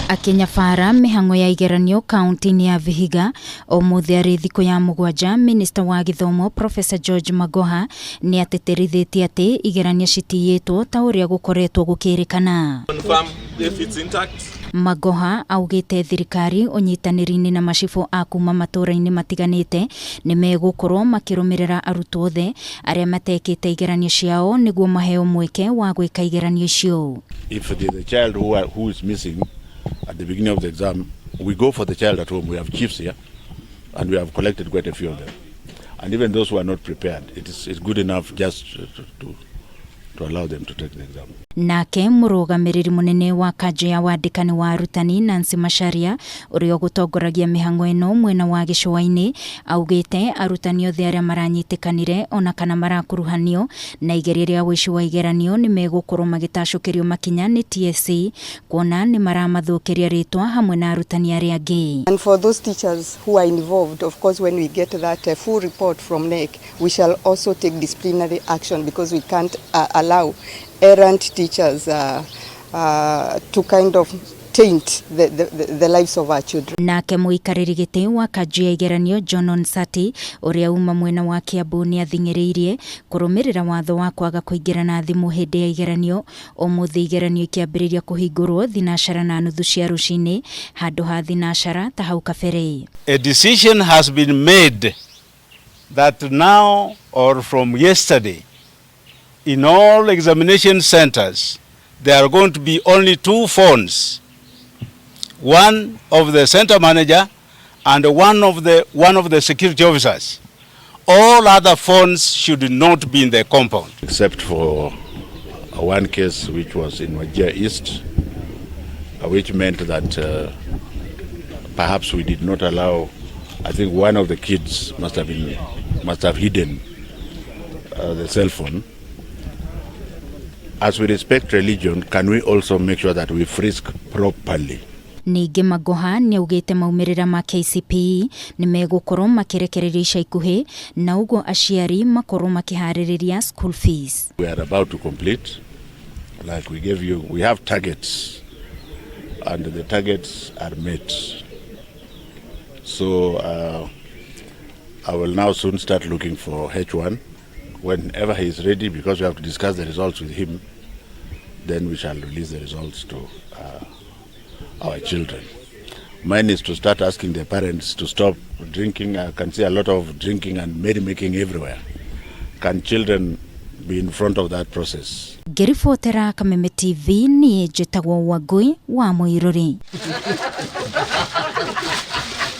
Akinyabara mihang'o ya kigeranio kaunti-ini ya Vihiga, Umuthi ari thiku ya mugwanja, minista wa githomo Prof George Magoha ni ateterithitie ati kigeranio citiiyitwo ta uria gukoretwo gukirikana. Magoha augite thirikari unyitaniri-ini na macibo a kuma matura-ini matiganite ni megukorwo makirumirira arutwo othe aria matekite kigeranio ciao niguo maheo mweke wa gwika kigeranio icio. If the child who is missing at the beginning of the exam, we go for the child at home. We have chiefs here, and we have collected quite a few of them. And even those who are not prepared, it's good enough just to allow them to take the exam. Nake murugamiriri munene wa kanjo ya wandikani wa Arutani Nancy Macharia uria gutongoragia mihang'o eno mwena wa gicua-ini augite arutani othe aria maranyitikanire ona kana marakuruhanio na igeria ria wuici wa kigeranio ni megukorwo magitacukirio makinya ni TSC kuona ni maramathukiria ritwa hamwe na arutani aria angi. And for those teachers who are involved, of course, when we get that full report from NEC, we shall also take disciplinary action because we can't allow errant teachers to kind of taint the lives of our children. Nake muikariri giti wa kanjo ya kigeranio John Sati uria uma mwena wa Kiambu ni ahinyiriirie kurumirira watho wa kwaga kuingirana thimu hindi ya kigeranio. Umuthi kigeranio kiambiriria kuhingurwo thinacara na nuthu cia rucini handu ha thinacara ta hau kabere. A decision has been made that now or from yesterday in all examination centers there are going to be only two phones, one of the center manager and one of the security officers. All other phones should not be in the compound. Except for one case which was in Wajir East, which meant that perhaps we did not allow, I think one of the kids must have hidden the cell phone. As we respect religion, can we also make sure that we frisk properly? Ningi Magoha ni augite maumirira ma KCPE ni megukorwo makirekereria ica ikuhi na ugo aciari makorwo makihaririria school fees. We are about to complete, like we gave you, we have targets and the targets are met. So I will now soon start looking for H1. Whenever he is ready, because we have to discuss the results with him, then we shall release the results to our children. Mine is to start asking the parents to stop drinking. I can see a lot of drinking and merrymaking everywhere. Can children be in front of that process? Gerifotera Kameme TV ni Jetagwo Wagui wa Muiruri.